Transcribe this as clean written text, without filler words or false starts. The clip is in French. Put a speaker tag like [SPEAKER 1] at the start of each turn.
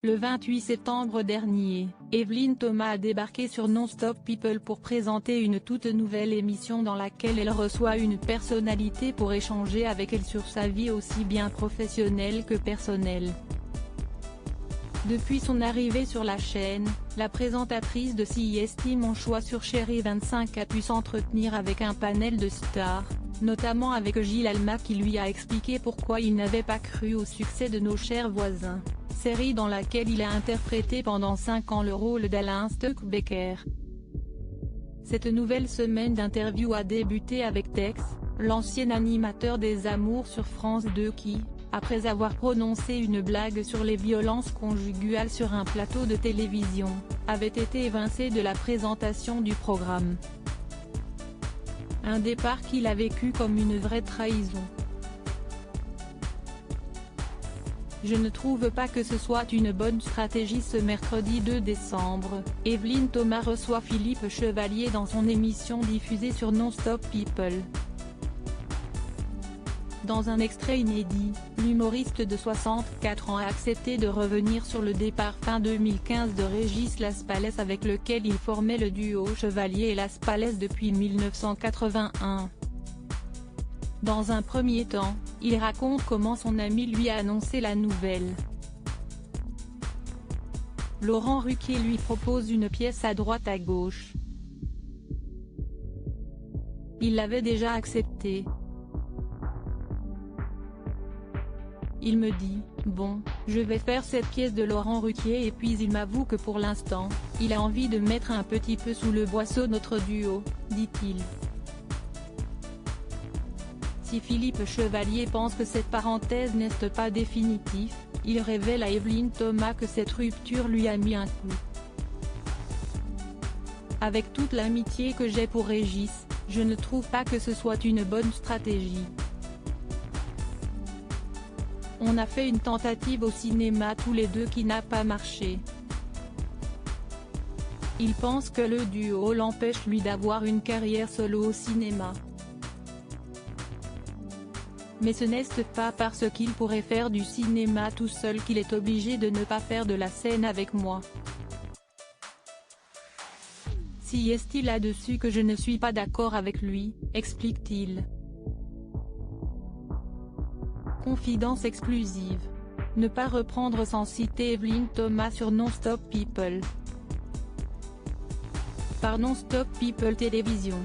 [SPEAKER 1] Le 28 septembre dernier, Evelyne Thomas a débarqué sur Non-Stop People pour présenter une toute nouvelle émission dans laquelle elle reçoit une personnalité pour échanger avec elle sur sa vie aussi bien professionnelle que personnelle. Depuis son arrivée sur la chaîne, la présentatrice de CIST Mon Choix sur Chérie 25 a pu s'entretenir avec un panel de stars, notamment avec Gilles Alma qui lui a expliqué pourquoi il n'avait pas cru au succès de Nos Chers Voisins, série dans laquelle il a interprété pendant 5 ans le rôle d'Alain Stuckbecker. Cette nouvelle semaine d'interview a débuté avec Tex, l'ancien animateur des Amours sur France 2 qui, après avoir prononcé une blague sur les violences conjugales sur un plateau de télévision, avait été évincé de la présentation du programme. Un départ qu'il a vécu comme une vraie trahison. Je ne trouve pas que ce soit une bonne stratégie. Ce mercredi 2 décembre, Evelyne Thomas reçoit Philippe Chevalier dans son émission diffusée sur Non-Stop People. Dans un extrait inédit, l'humoriste de 64 ans a accepté de revenir sur le départ fin 2015 de Régis Laspalès avec lequel il formait le duo Chevalier et Laspalès depuis 1981. Dans un premier temps, il raconte comment son ami lui a annoncé la nouvelle. Laurent Ruquier lui propose une pièce à droite à gauche. Il l'avait déjà accepté. Il me dit, bon, je vais faire cette pièce de Laurent Ruquier et puis il m'avoue que pour l'instant, il a envie de mettre un petit peu sous le boisseau notre duo, dit-il. Si Philippe Chevalier pense que cette parenthèse n'est pas définitive, il révèle à Evelyne Thomas que cette rupture lui a mis un coup. Avec toute l'amitié que j'ai pour Régis, je ne trouve pas que ce soit une bonne stratégie. On a fait une tentative au cinéma tous les deux qui n'a pas marché. Il pense que le duo l'empêche lui d'avoir une carrière solo au cinéma. Mais ce n'est pas parce qu'il pourrait faire du cinéma tout seul qu'il est obligé de ne pas faire de la scène avec moi. Si est-il là-dessus que je ne suis pas d'accord avec lui, explique-t-il. Confidence exclusive. Ne pas reprendre sans citer Evelyne Thomas sur Non-Stop People. Par Non-Stop People Télévision.